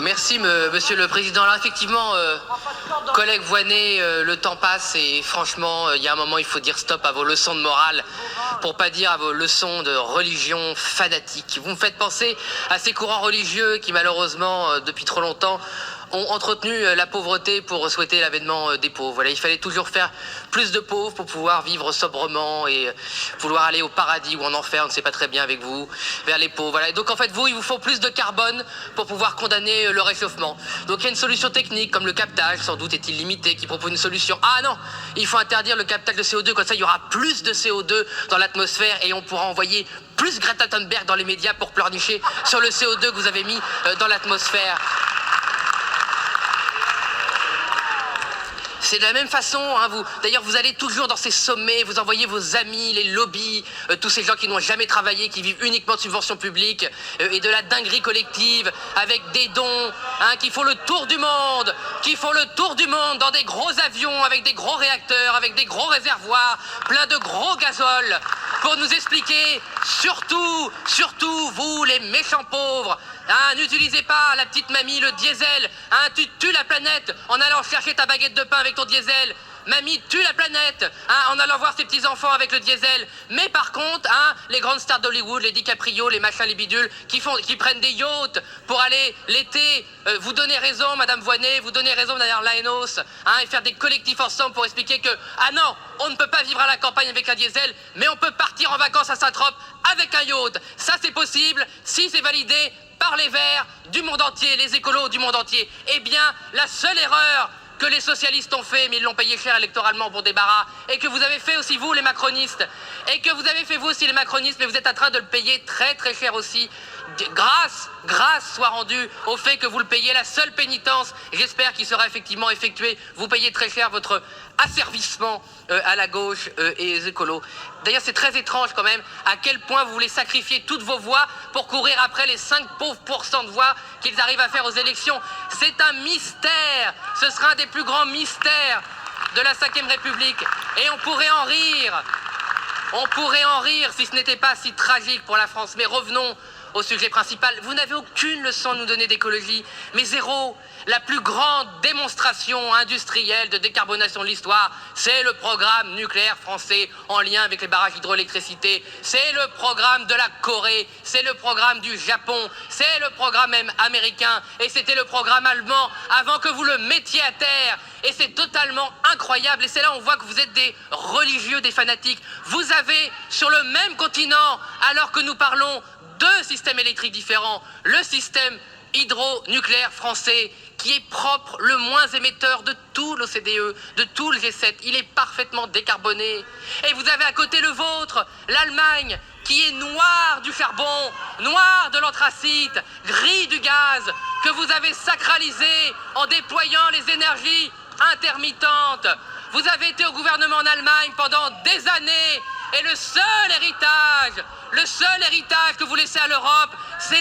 Merci, Monsieur le Président. Alors effectivement, collègue Voynet, le temps passe et franchement, il y a un moment, il faut dire stop à vos leçons de morale, pour pas dire à vos leçons de religion fanatique. Vous me faites penser à ces courants religieux qui malheureusement, depuis trop longtemps, ont entretenu la pauvreté pour souhaiter l'avènement des pauvres. Voilà, il fallait toujours faire plus de pauvres pour pouvoir vivre sobrement et vouloir aller au paradis ou en enfer, on ne sait pas très bien avec vous, vers les pauvres. Voilà. Et donc en fait, il vous faut plus de carbone pour pouvoir condamner le réchauffement. Donc il y a une solution technique comme le captage, sans doute est-il limité, qui propose une solution. Ah non, il faut interdire le captage de CO2, comme ça il y aura plus de CO2 dans l'atmosphère et on pourra envoyer plus Greta Thunberg dans les médias pour pleurnicher sur le CO2 que vous avez mis dans l'atmosphère. C'est de la même façon, hein, d'ailleurs vous allez toujours dans ces sommets, vous envoyez vos amis, les lobbies, tous ces gens qui n'ont jamais travaillé, qui vivent uniquement de subventions publiques et de la dinguerie collective, avec des dons, hein, qui font le tour du monde, dans des gros avions, avec des gros réacteurs, avec des gros réservoirs, plein de gros gazole, pour nous expliquer, surtout vous les méchants pauvres, hein, n'utilisez pas la petite mamie, le diesel, hein, tu tues la planète en allant chercher ta baguette de pain avec ton diesel. Mamie tue la planète, hein, en allant voir ses petits-enfants avec le diesel. Mais par contre, hein, les grandes stars d'Hollywood, les DiCaprio, les machins, les bidules, qui prennent des yachts pour aller l'été, vous donnez raison, Madame Voynet, vous donnez raison, Madame Laenos, hein, et faire des collectifs ensemble pour expliquer que, ah non, on ne peut pas vivre à la campagne avec un diesel, mais on peut partir en vacances à Saint-Trope avec un yacht. Ça, c'est possible, si c'est validé par les Verts du monde entier, les écolos du monde entier. Eh bien, la seule erreur que les socialistes ont fait, mais ils l'ont payé cher électoralement pour débarras, et que vous avez fait aussi vous les macronistes, mais vous êtes en train de le payer très très cher aussi. Grâce soit rendue au fait que vous le payez, la seule pénitence, j'espère qu'il sera effectivement effectué, vous payez très cher votre asservissement à la gauche et aux écolos. D'ailleurs, c'est très étrange quand même à quel point vous voulez sacrifier toutes vos voix pour courir après les 5 pauvres % de voix qu'ils arrivent à faire aux élections. C'est un mystère. Ce sera un des plus grands mystères de la Ve République. Et on pourrait en rire. On pourrait en rire si ce n'était pas si tragique pour la France. Mais revenons au sujet principal. Vous n'avez aucune leçon à nous donner d'écologie, mais zéro. La plus grande démonstration industrielle de décarbonation de l'histoire, c'est le programme nucléaire français en lien avec les barrages d'hydroélectricité. C'est le programme de la Corée, c'est le programme du Japon, c'est le programme même américain et c'était le programme allemand avant que vous le mettiez à terre. Et c'est totalement incroyable. Et c'est là où on voit que vous êtes des religieux, des fanatiques. Vous avez sur le même continent, alors que nous parlons deux systèmes électriques différents, le système hydronucléaire français qui est propre, le moins émetteur de tout l'OCDE, de tout le G7. Il est parfaitement décarboné. Et vous avez à côté le vôtre, l'Allemagne, qui est noire du charbon, noire de l'anthracite, gris du gaz, que vous avez sacralisé en déployant les énergies intermittentes. Vous avez été au gouvernement en Allemagne pendant des années et le seul héritage que vous laissez à l'Europe, c'est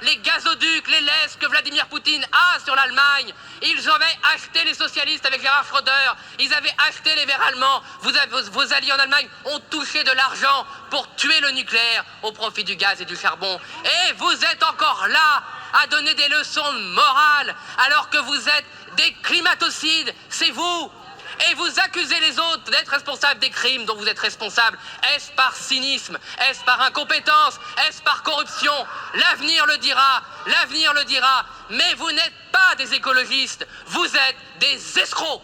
les gazoducs, les laisses que Vladimir Poutine a sur l'Allemagne. Ils avaient acheté les socialistes avec Gerhard Schröder, ils avaient acheté les Verts allemands. Vos alliés en Allemagne ont touché de l'argent pour tuer le nucléaire au profit du gaz et du charbon. Et vous êtes encore là à donner des leçons de morale alors que vous êtes des climatocides, c'est vous. Et vous accusez les autres d'être responsables des crimes dont vous êtes responsables. Est-ce par cynisme? Est-ce par incompétence? Est-ce par corruption? L'avenir le dira. Mais vous n'êtes pas des écologistes, vous êtes des escrocs.